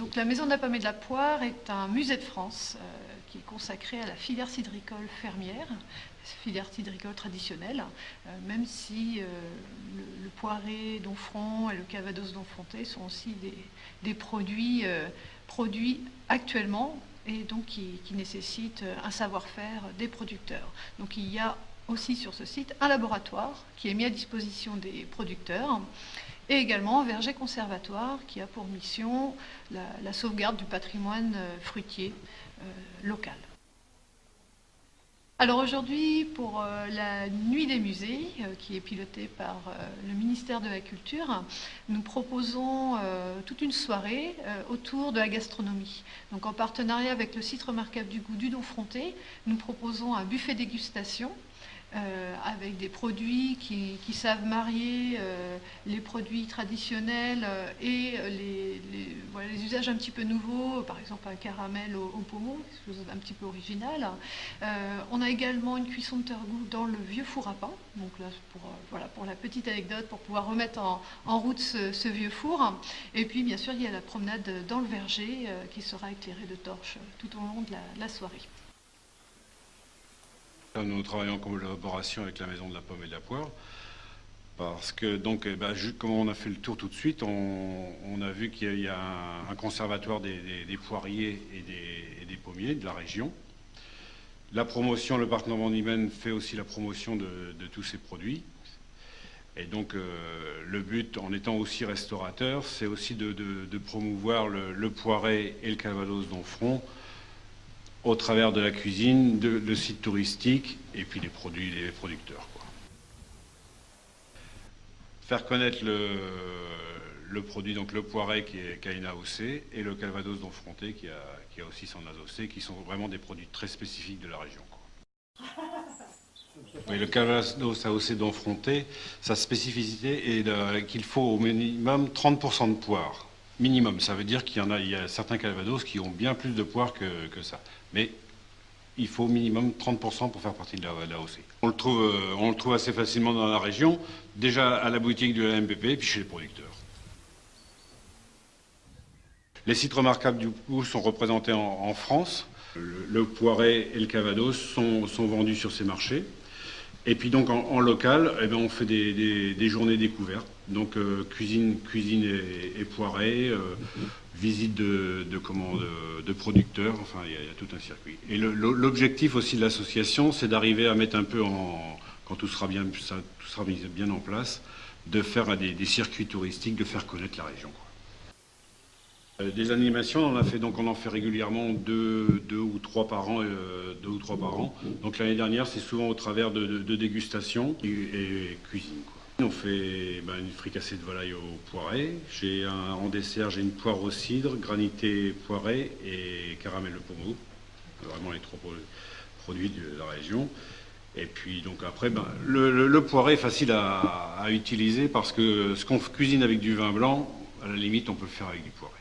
Donc la Maison de la Pomme et de la Poire est un musée de France qui est consacré à la filière cidricole fermière, filière cidricole traditionnelle, même si le poiré d'Onfront et le calvados d'Enfronté sont aussi des produits produits actuellement et donc qui nécessitent un savoir-faire des producteurs. Donc il y a aussi sur ce site un laboratoire qui est mis à disposition des producteurs et également un verger conservatoire qui a pour mission la sauvegarde du patrimoine fruitier local. Alors aujourd'hui, pour la Nuit des musées, qui est pilotée par le ministère de la Culture, nous proposons toute une soirée autour de la gastronomie. Donc en partenariat avec le site remarquable du goût du Donfronté, nous proposons un buffet dégustation avec des produits qui savent marier les produits traditionnels et voilà, les usages un petit peu nouveaux, par exemple un caramel au pommeau, quelque chose d'un petit peu original. On a également une cuisson de tergout dans le vieux four à pain, donc là voilà, pour la petite anecdote, pour pouvoir remettre en route ce vieux four. Et puis bien sûr il y a la promenade dans le verger qui sera éclairée de torches tout au long de la soirée. Nous travaillons en collaboration avec la Maison de la Pomme et de la Poire, parce que, donc, comme on a fait le tour tout de suite, on a vu qu'il y a un conservatoire des poiriers et des pommiers de la région. La promotion, le parc Normandie-Maine fait aussi la promotion de tous ces produits. Et donc, le but, en étant aussi restaurateur, c'est aussi de promouvoir le poiré et le calvados d'Onfront au travers de la cuisine, le site touristique et puis les produits, les producteurs, quoi. Faire connaître le produit, donc le poiré qui a une AOC et le calvados d'Onfronté qui a aussi son AOC, qui sont vraiment des produits très spécifiques de la région, quoi. Oui, le calvados AOC d'Onfronté, sa spécificité est qu'il faut au minimum 30% de poire. Minimum, ça veut dire qu'il y a certains calvados qui ont bien plus de poire que ça. Mais il faut au minimum 30% pour faire partie de l'AOC. On le trouve assez facilement dans la région, déjà à la boutique de la MPP et puis chez les producteurs. Les sites remarquables du coup sont représentés en France. Le poiré et le calvados sont vendus sur ces marchés. Et puis donc en local, eh bien, on fait des journées découvertes. Donc cuisine et poiré, visite de producteurs, enfin il y a tout un circuit. Et l'objectif aussi de l'association, c'est d'arriver à mettre un peu quand tout sera bien en place, de faire des circuits touristiques, de faire connaître la région, quoi. Des animations, on en fait régulièrement deux ou trois par an. Donc l'année dernière, c'est souvent au travers de dégustations et cuisine, quoi. On fait une fricassée de volaille au poiré. En dessert, j'ai une poire au cidre, granité poiré et caramel au pommeau. Vraiment les trois produits de la région. Et puis donc après, le poiré est facile à utiliser parce que ce qu'on cuisine avec du vin blanc, à la limite, on peut le faire avec du poiré.